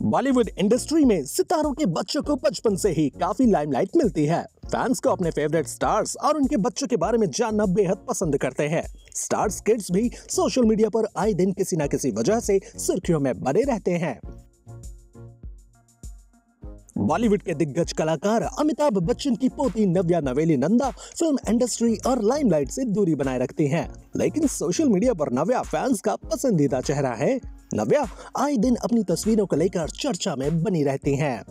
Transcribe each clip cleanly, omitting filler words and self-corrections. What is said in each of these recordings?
Bollywood industry में सितारों के बच्चों को बचपन से ही काफी लाइमलाइट मिलती है। फैंस को अपने फेवरेट स्टार्स और उनके बच्चों के बारे में जानना बेहद पसंद करते हैं। स्टार्स किड्स भी सोशल मीडिया पर आए दिन किसी न किसी वजह से सुर्खियों में बने रहते हैं। बॉलीवुड के दिग्गज कलाकार अमिताभ बच्चन की पोती नव्या नवेली नंदा फिल्म इंडस्ट्री और लाइमलाइट से दूरी बनाए रखती हैं, लेकिन सोशल मीडिया पर नव्या फैंस का पसंदीदा चेहरा है। नव्या आए दिन अपनी तस्वीरों को लेकर चर्चा में बनी रहती हैं।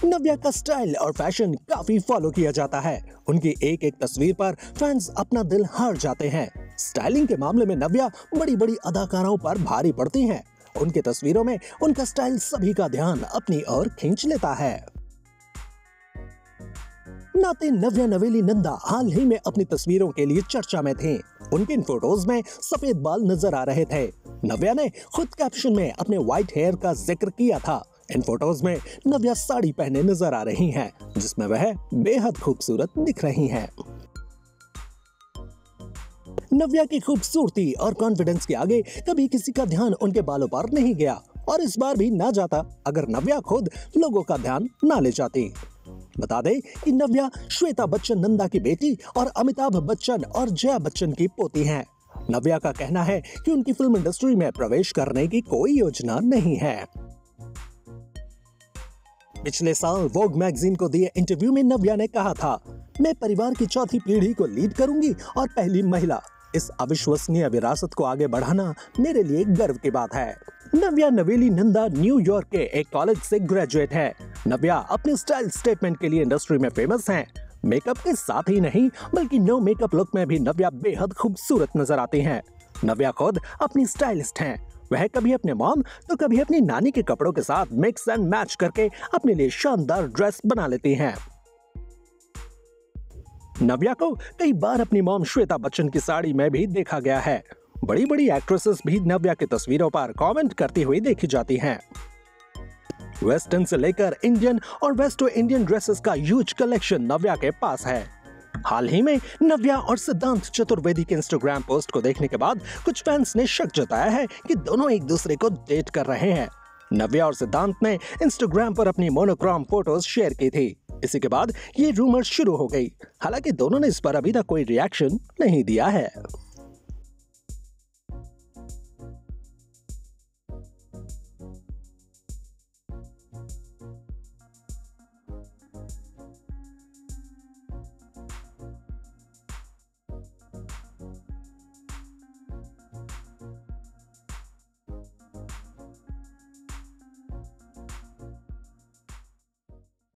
नव्या का स्टाइल और फैशन काफी फॉलो किया जाता है। उनकी एक एक तस्वीर पर फैंस अपना दिल हार जाते हैं। स्टाइलिंग के मामले में नव्या बड़ी बड़ी अदाकाराओं पर भारी पड़ती हैं। उनकी तस्वीरों में उनका स्टाइल सभी का ध्यान अपनी ओर खींच लेता है। नाते नव्या नवेली नंदा हाल ही में अपनी तस्वीरों के लिए चर्चा में थे। उनके इन फोटोज में सफेद बाल नजर आ रहे थे। नव्या ने खुद कैप्शन में अपने व्हाइट हेयर का जिक्र किया था। इन फोटोज में नव्या साड़ी पहने नजर आ रही हैं, जिसमें वह बेहद खूबसूरत दिख रही हैं। नव्या की खूबसूरती और कॉन्फिडेंस के आगे कभी किसी का ध्यान उनके बालों पर नहीं गया, और इस बार भी ना जाता अगर नव्या खुद लोगों का ध्यान ना ले जाती। बता दें कि नव्या श्वेता बच्चन नंदा की बेटी और अमिताभ बच्चन और जया बच्चन की पोती हैं। नव्या का कहना है कि उनकी फिल्म इंडस्ट्री में प्रवेश करने की कोई योजना नहीं है। पिछले साल वोग मैगजीन को दिए इंटरव्यू में नव्या ने कहा था, मैं परिवार की चौथी पीढ़ी को लीड करूंगी और पहली महिला। इस अविश्वसनीय विरासत को आगे बढ़ाना मेरे लिए गर्व की बात है। नव्या नवेली नंदा न्यूयॉर्क के एक कॉलेज से ग्रेजुएट है। नव्या अपने स्टाइल स्टेटमेंट के लिए इंडस्ट्री में फेमस हैं। मेकअप के साथ ही नहीं बल्कि नो मेकअप लुक में भी नव्या बेहद खूबसूरत नजर आती हैं। नव्या खुद अपनी स्टाइलिस्ट हैं। वह कभी अपने मॉम तो कभी अपनी नानी के कपड़ों के साथ मिक्स एंड मैच करके अपने लिए शानदार ड्रेस बना लेती हैं। नव्या को कई बार अपनी मॉम श्वेता बच्चन की साड़ी में भी देखा गया है। बड़ी बड़ी एक्ट्रेसेस भी नव्या की तस्वीरों पर कमेंट करती हुई देखी जाती हैं। वेस्टर्न से लेकर इंडियन और वेस्टो इंडियन ड्रेसेस का ह्यूज कलेक्शन नव्या के पास है। हाल ही में नव्या और सिद्धांत चतुर्वेदी के इंस्टाग्राम पोस्ट को देखने के बाद कुछ फैंस ने शक जताया है कि दोनों एक दूसरे को डेट कर रहे हैं। नव्या और सिद्धांत ने इंस्टाग्राम पर अपनी मोनोक्रोम फोटोज शेयर की थी। इसी के बाद ये रूमर शुरू हो गई। हालांकि दोनों ने इस पर अभी तक कोई रिएक्शन नहीं दिया है।